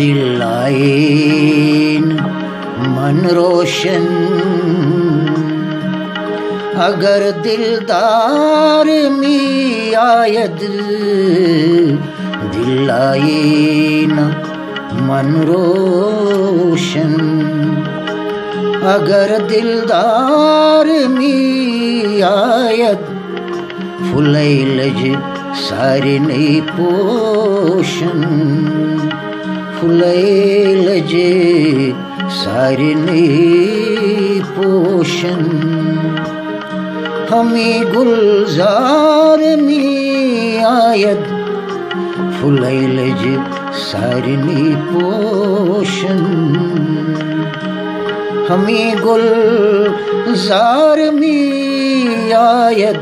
दिल आईन मन रोशन, अगर दिलदार में आयद। दिल आईन मन रोशन, अगर दिलदार में आयद। फुलैलज सारे नई पोशन, फुलैलज सारे नई पोशन। हमें गुलजार में आयद, फुलैलज सारे नई पोशन। हमें गुलजार में आयद।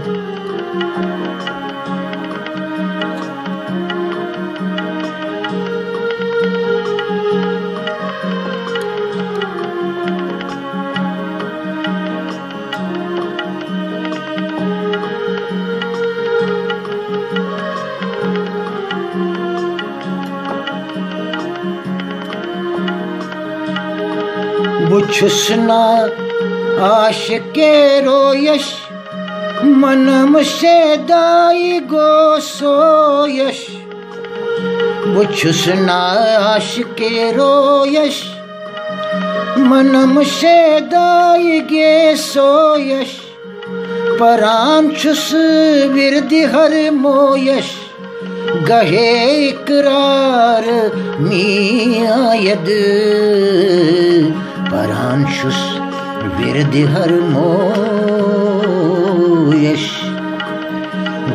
बुछुसना आशिके रोयश, मनम से दाई गो सोयश। बुछुसना आशिके रोयश, मनम से दाई गे सोयश। परांचुस विरदि हर मोयश, गहे इकरार मी आयद। परांशुस विरदि हर मोयश,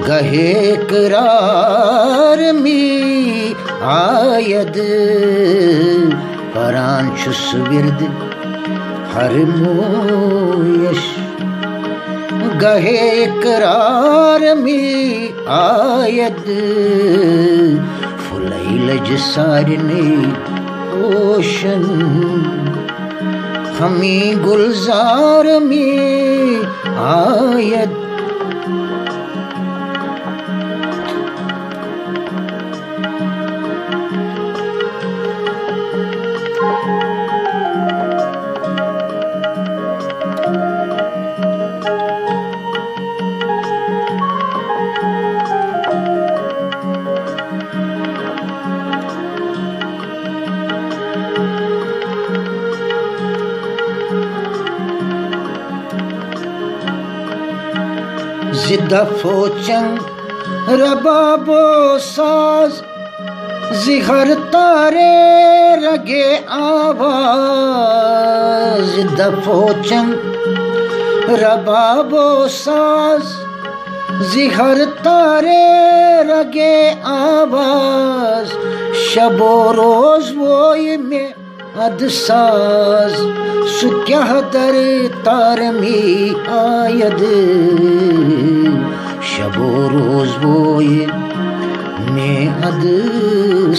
गहे इकरार मी आयद। परांशुस विरदि हर मोयश, गहे इकरार में आयद। फुलैलज सारे नई पोशन, हमें गुलजार में आयद। जिदफोचंग रबाबो साज, जिहर तारे रगे आवाज। जिदफोचंग रबाबो साज, जिहर तारे रगे आवाज। शबो रोज वोय में अदसाज, सुक्याह दर तार में आयद। शबो रोज वोय में अदसाज,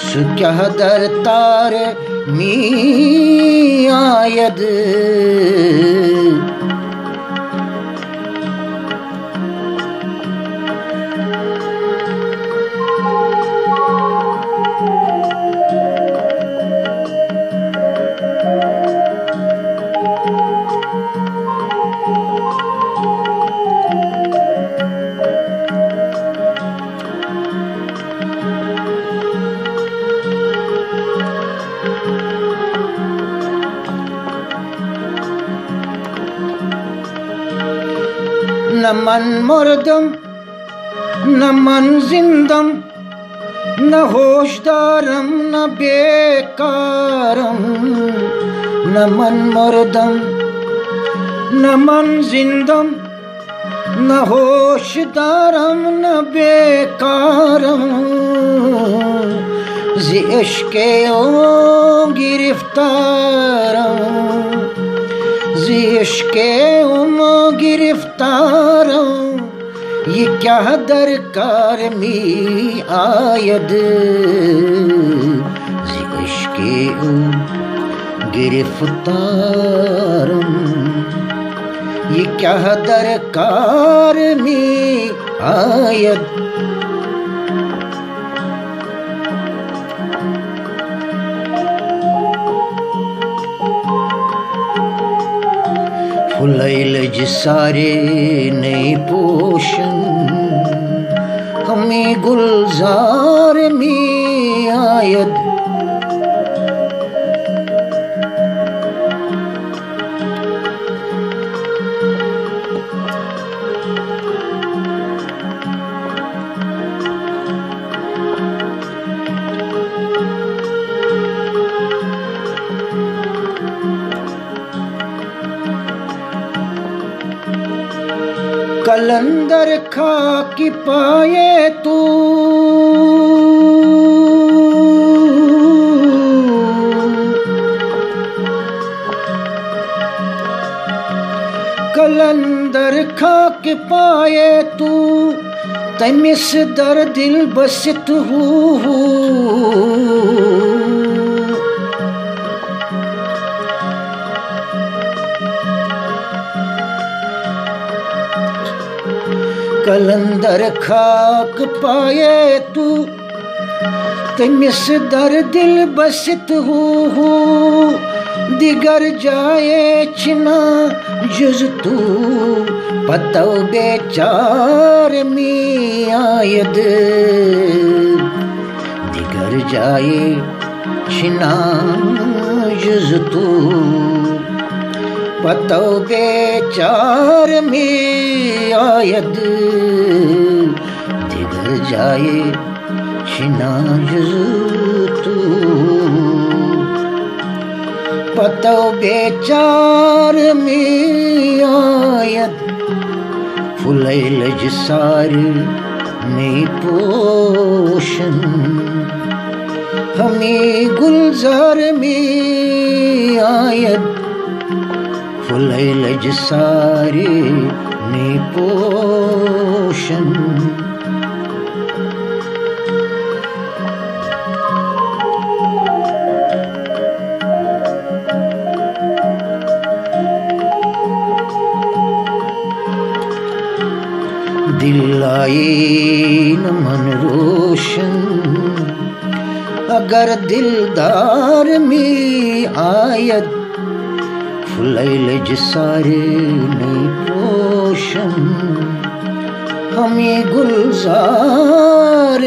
सुक्याह दर तार में आयद। न मन मुर्दम न मन जिंदम, न होशदारम न बेकारम। न मन मुर्दम न मन जिंदम, न होशदारम न बेकारम। ज़ी इश्क़े ओ गिरफ्तारों, ज़ी इश्क़े ओ गिरफ्तारों, ये क्या दरकार मी आयद, ज़ी इश्क़े ओ गिरफ्तारों, ये क्या दरकार मी आयद। फुलैल जिसारे नई पोशन, हमें गुलजार में आयद, कलंदर खा की पाए तू, कलंदर खा के पाए तू, तमिस दर दिल बसित हूँ, कलंदर खाक पाए तू, तमिस दर दिल बसित हूँ, दिगर जाए छिना जुज तू, पतो बेचार में आयद, दिगर जाए छिना जुज तू, पतो बेचार में आयद, दिगर जाए छिना जुज तू, पतो बेचार में आयद। फुलैल जिसार में पोशन, हमें गुलजार में आयद, फुलैल जिसारे ने पोशन। दिल आए न मन रोशन, अगर दिलदार में आयद, फुलैल जिसारे ने पोशन, हमें गुलजार